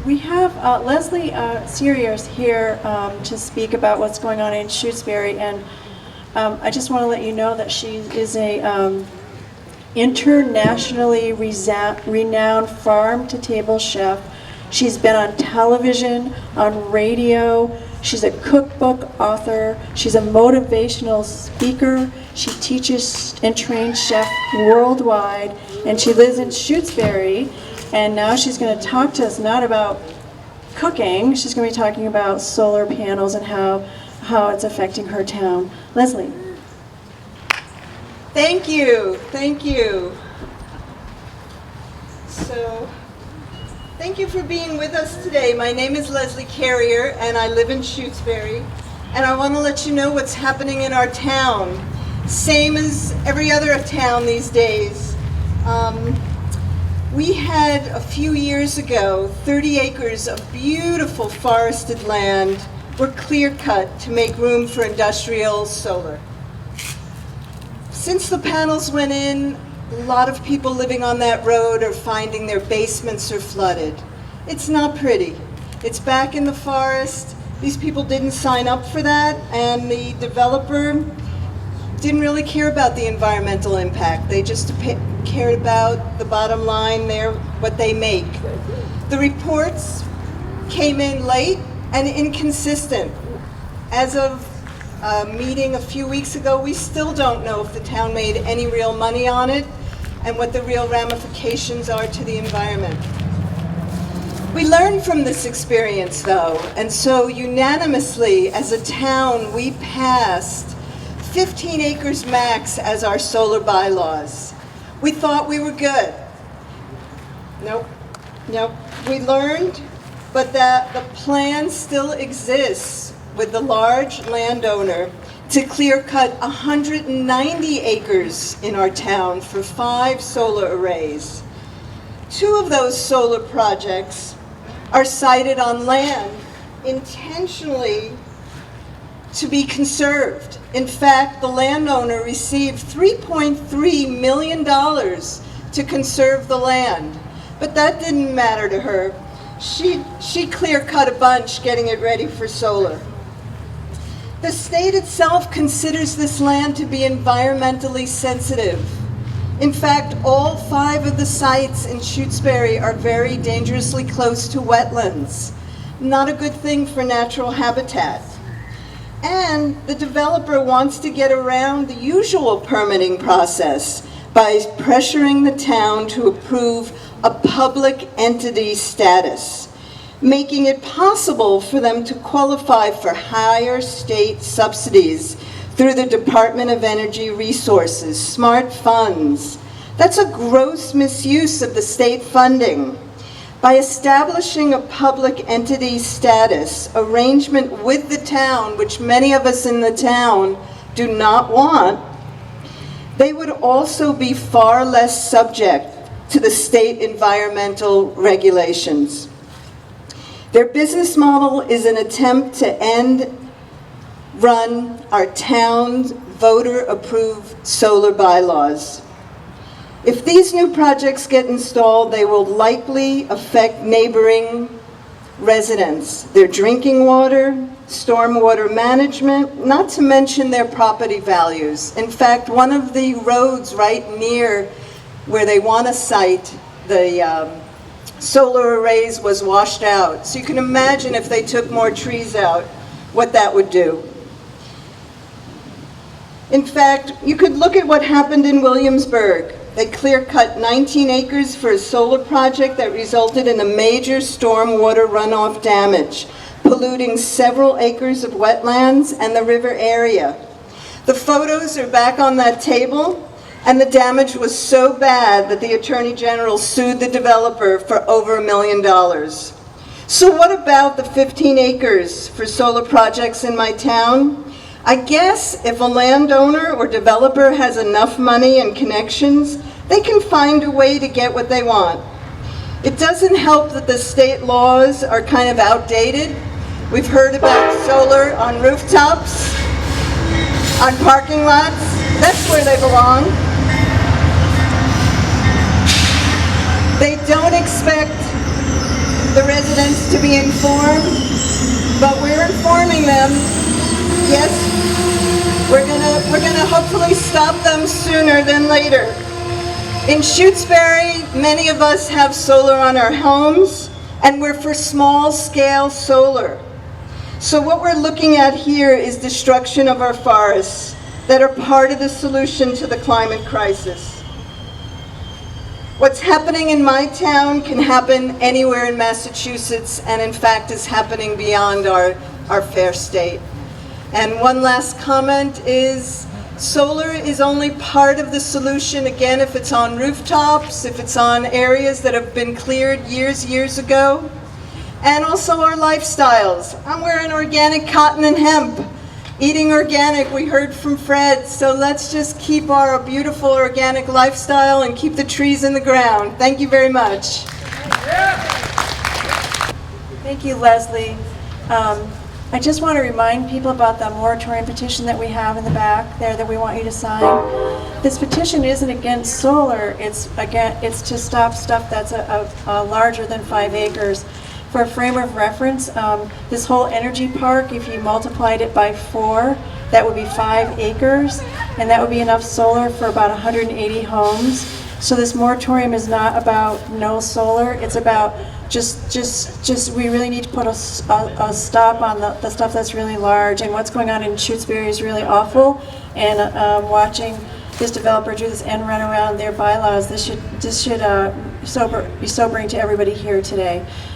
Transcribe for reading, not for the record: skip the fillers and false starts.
We have Leslie Cerier here to speak about what's going on in Shutesbury, and I just want to let you know that she is a internationally renowned farm-to-table chef. She's been on television, on radio. She's a cookbook author. She's a motivational speaker. She teaches and trains chefs worldwide, and she lives in Shutesbury. And now she's going to talk to us not about cooking. She's going to be talking about solar panels and how it's affecting her town. Leslie. Thank you. Thank you. So, thank you for being with us today. My name is Leslie Cerier, and I live in Shutesbury. And I want to let you know what's happening in our town. Same as every other town these days. We had, a few years ago, 30 acres of beautiful forested land were clear-cut to make room for industrial solar. Since the panels went in, a lot of people living on that road are finding their basements are flooded. It's not pretty. It's back in the forest. These people didn't sign up for that, and the developer didn't really care about the environmental impact. They just cared about the bottom line, what they make. The reports came in late and inconsistent. As of a meeting a few weeks ago, we still don't know if the town made any real money on it and what the real ramifications are to the environment. We learned from this experience, though, and so unanimously as a town, we passed 15 acres max as our solar bylaws. We thought we were good. Nope. We learned, but that the plan still exists with the large landowner to clear cut 190 acres in our town for 5 solar arrays. 2 of those solar projects are sited on land intentionally to be conserved. In fact, the landowner received $3.3 million to conserve the land, but that didn't matter to her. She clear-cut a bunch getting it ready for solar. The state itself considers this land to be environmentally sensitive. In fact, all 5 of the sites in Shutesbury are very dangerously close to wetlands. Not a good thing for natural habitat. And the developer wants to get around the usual permitting process by pressuring the town to approve a public entity status, making it possible for them to qualify for higher state subsidies through the Department of Energy Resources, SMART funds. That's a gross misuse of the state funding. By establishing a public entity status arrangement with the town, which many of us in the town do not want, they would also be far less subject to the state environmental regulations. Their business model is an attempt to run our town's voter-approved solar bylaws. If these new projects get installed, they will likely affect neighboring residents, their drinking water, stormwater management, not to mention their property values. In fact, one of the roads right near where they want to site the solar arrays was washed out. So you can imagine if they took more trees out, what that would do. In fact, you could look at what happened in Williamsburg. They clear-cut 19 acres for a solar project that resulted in a major stormwater runoff damage, polluting several acres of wetlands and the river area. The photos are back on that table, and the damage was so bad that the Attorney General sued the developer for over $1 million. So what about the 15 acres for solar projects in my town? I guess if a landowner or developer has enough money and connections, they can find a way to get what they want. It doesn't help that the state laws are kind of outdated. We've heard about solar on rooftops, on parking lots. That's where they belong. They don't expect the residents residents to be informed, but we're informing them. Yes, we're gonna hopefully stop them sooner than later. In Shutesbury, many of us have solar on our homes, and we're for small-scale solar. So what we're looking at here is destruction of our forests that are part of the solution to the climate crisis. What's happening in my town can happen anywhere in Massachusetts, and in fact is happening beyond our fair state. And one last comment is, solar is only part of the solution, again, if it's on rooftops, if it's on areas that have been cleared years ago. And also our lifestyles. I'm wearing organic cotton and hemp, eating organic, we heard from Fred, so let's just keep our beautiful organic lifestyle and keep the trees in the ground. Thank you very much. Thank you, Leslie. I just want to remind people about the moratorium petition that we have in the back there that we want you to sign. This petition isn't against solar, it's to stop stuff that's larger than 5 acres. For a frame of reference, this whole energy park, if you multiplied it by 4, that would be 5 acres, and that would be enough solar for about 180 homes. So this moratorium is not about no solar, it's about just we really need to put a stop on the stuff that's really large, and what's going on in Shutesbury is really awful, and watching this developer do this end run around their bylaws, this should be sobering to everybody here today.